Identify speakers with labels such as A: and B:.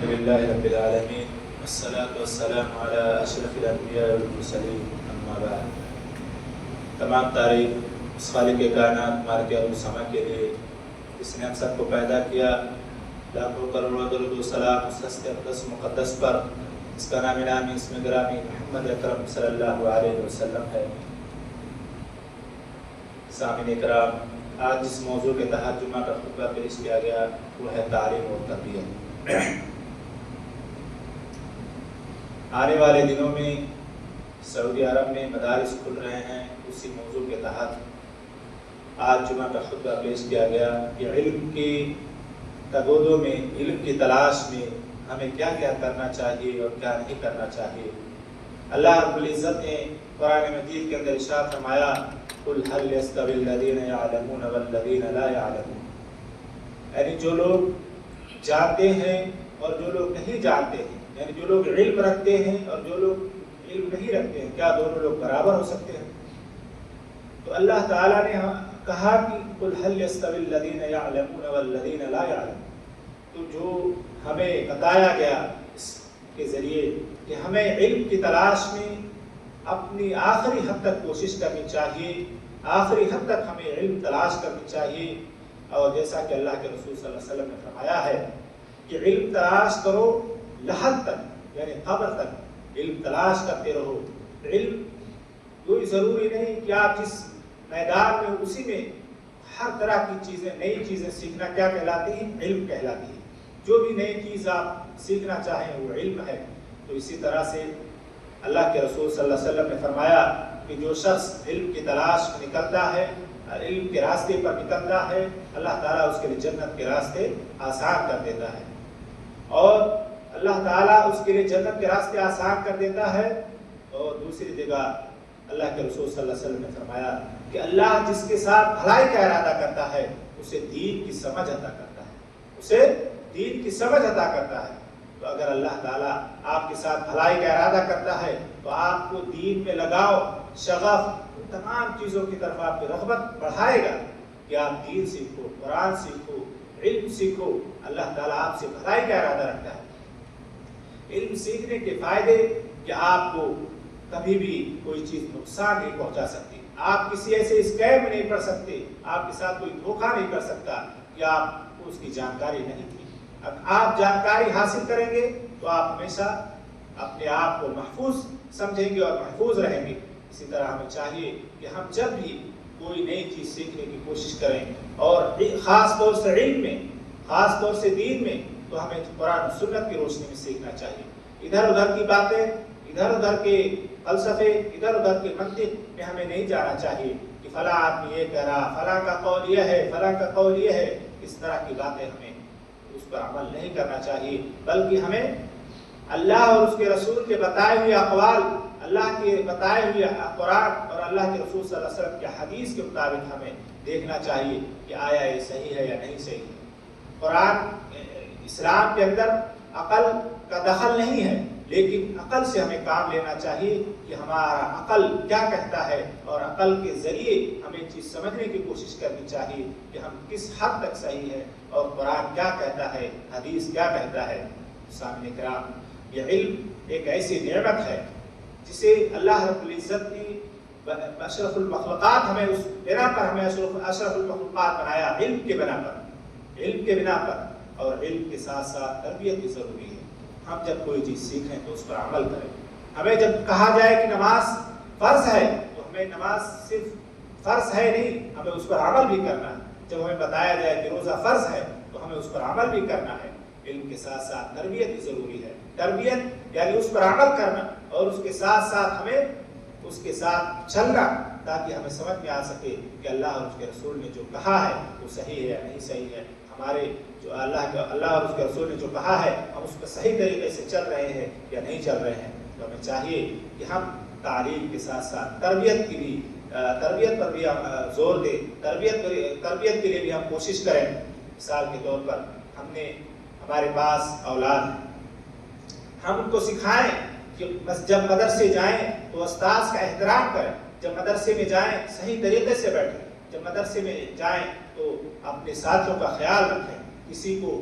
A: للہ رب العالمین والصلاة والسلام علی اشرف الانبیاء والمرسلین اما بعد۔ تمام تعریف اس خالق کائنات مالک ارض و سما کے لیے جس نے ہم سب کو پیدا کیا۔ لاکھوں کروڑوں درود و سلام اس ہستے اقدس مقدس پر اس کا نام نامی اسم گرامی محمد اکرم صلی اللہ علیہ وسلم ہے۔ سامعین کرام، آج جس موضوع کے تحت جمعہ کا خطبہ پیش کیا گیا وہ ہے تعلیم اور تربیت۔ آنے والے دنوں میں سعودی عرب میں مدارس کھل رہے ہیں، اسی موضوع کے تحت آج جمعہ کا خطبہ پیش کیا گیا کہ علم کی تگودوں میں، علم کی تلاش میں ہمیں کیا کیا کرنا چاہیے اور کیا نہیں کرنا چاہیے۔ اللہ رب العزت نے قرآن مجید کے اندر ارشاد فرمایا قُلْ هَلْ يَسْتَوِي الَّذِينَ يَعْلَمُونَ وَالَّذِينَ لَا يَعْلَمُونَ، یعنی جو لوگ جانتے ہیں اور جو لوگ نہیں جانتے ہیں، یعنی جو لوگ علم رکھتے ہیں اور جو لوگ علم نہیں رکھتے ہیں، کیا دونوں لوگ برابر ہو سکتے ہیں؟ تو اللہ تعالیٰ نے کہا کہ قُلْ هَلْ يَسْتَوِي الَّذِينَ يَعْلَمُونَ وَالَّذِينَ لَا يَعْلَمُونَ۔ تو جو ہمیں بتایا گیا اس کے ذریعے کہ ہمیں علم کی تلاش میں اپنی آخری حد تک کوشش کرنی چاہیے، آخری حد تک ہمیں علم تلاش کرنی چاہیے، اور جیسا کہ اللہ کے رسول صلی اللہ علیہ وسلم نے فرمایا ہے کہ علم تلاش کرو لحد تک، یعنی قبر تک علم تلاش کرتے رہو۔ علم کوئی ضروری نہیں کہ آپ جس میدان میں اسی میں ہر طرح کی چیزیں، نئی چیزیں سیکھنا کیا کہلاتی ہیں؟ علم کہلاتی ہے۔ جو بھی نئی چیز آپ سیکھنا چاہیں وہ علم ہے۔ تو اسی طرح سے اللہ کے رسول صلی اللہ علیہ وسلم نے فرمایا کہ جو شخص علم کی تلاش میں نکلتا ہے، علم کے راستے پر نکلتا ہے، اللہ تعالیٰ اس کے لیے جنت کے راستے آسان کر دیتا ہے، اور اللہ تعالیٰ اس کے لیے جنت کے راستے آسان کر دیتا ہے۔ اور دوسری جگہ اللہ کے رسول صلی اللہ علیہ وسلم نے فرمایا کہ اللہ جس کے ساتھ بھلائی کا ارادہ کرتا ہے اسے دین کی سمجھ عطا کرتا ہے، اسے دین کی سمجھ عطا کرتا ہے۔ تو اگر اللہ تعالیٰ آپ کے ساتھ بھلائی کا ارادہ کرتا ہے تو آپ کو دین میں لگاؤ، شغف، تمام چیزوں کی طرف آپ کی رغبت بڑھائے گا کہ آپ دین سیکھو، قرآن سیکھو، علم سیکھو۔ اللہ تعالیٰ آپ سے بھلائی کا ارادہ رکھتا ہے۔ علم سیکھنے کے فائدے کہ آپ کو کبھی بھی کوئی چیز نقصان نہیں پہنچا سکتی، آپ کسی ایسے اسکیم میں نہیں پڑ سکتے، آپ کے ساتھ کوئی دھوکہ نہیں کر سکتا کہ آپ کو اس کی جانکاری نہیں تھی۔ اب آپ جانکاری حاصل کریں گے تو آپ ہمیشہ اپنے آپ کو محفوظ سمجھیں گے اور محفوظ رہیں گے۔ اسی طرح ہمیں چاہیے کہ ہم جب بھی کوئی نئی چیز سیکھنے کی کوشش کریں، اور خاص طور سے علم میں، خاص طور سے دین میں، تو ہمیں قرآن و سنت کی روشنی میں سیکھنا چاہیے۔ ادھر ادھر کی باتیں، ادھر ادھر کے فلسفے، ادھر ادھر کے منطق میں ہمیں نہیں جانا چاہیے کہ فلاں آدمی یہ کہہ رہا، فلاں کا قول یہ ہے، فلاں کا قول یہ ہے۔ اس طرح کی باتیں ہمیں اس پر عمل نہیں کرنا چاہیے، بلکہ ہمیں اللہ اور اس کے رسول کے بتائے ہوئے اقوال، اللہ کے بتائے ہوئے قرآن اور اللہ کے رسول صلی اللہ علیہ وسلم کے حدیث کے مطابق ہمیں دیکھنا چاہیے کہ آیا یہ صحیح ہے یا نہیں صحیح ہے۔ قرآن اسلام کے اندر عقل کا دخل نہیں ہے، لیکن عقل سے ہمیں کام لینا چاہیے کہ ہمارا عقل کیا کہتا ہے، اور عقل کے ذریعے ہمیں چیز سمجھنے کی کوشش کرنی چاہیے کہ ہم کس حد تک صحیح ہے، اور قرآن کیا کہتا ہے، حدیث کیا کہتا ہے۔ سامعین کرام، یہ علم ایک ایسی نعمت ہے جسے اللہ رب العزت نے اشرف المخلوقات، ہمیں اس بنا پر ہمیں اشرف المخلوقات بنایا، علم کے بنا پر، علم کے بنا پر۔ اور علم کے ساتھ ساتھ تربیت بھی ضروری ہے۔ ہم جب کوئی چیز سیکھیں تو اس پر عمل کریں۔ ہمیں جب کہا جائے کہ نماز فرض ہے تو ہمیں نماز صرف فرض ہے نہیں، ہمیں اس پر عمل بھی کرنا ہے۔ جب ہمیں بتایا جائے کہ روزہ فرض ہے تو ہمیں اس پر عمل بھی کرنا ہے۔ علم کے ساتھ ساتھ تربیت بھی ضروری ہے۔ تربیت یعنی اس پر عمل کرنا، اور اس کے ساتھ ساتھ ہمیں اس کے ساتھ چلنا، تاکہ ہمیں سمجھ میں آ سکے کہ اللہ اور اس کے رسول نے جو کہا ہے وہ صحیح ہے یا نہیں صحیح ہے۔ ہمارے جو اللہ اور اس کے رسول نے جو کہا ہے ہم اس پر صحیح طریقے سے چل رہے ہیں یا نہیں چل رہے ہیں۔ تو ہمیں چاہیے کہ ہم تعلیم کے ساتھ ساتھ تربیت پر بھی زور دیں، تربیت کے لیے بھی ہم کوشش کریں۔ مثال کے طور پر ہمارے پاس اولاد ہیں، ہم ان کو سکھائیں کہ بس جب مدرسے جائیں تو استاذ کا احترام کریں، جب مدرسے میں جائیں صحیح طریقے سے بیٹھیں، جب مدرسے میں جائیں تو اپنے ساتھیوں کا خیال رکھیں، کسی کو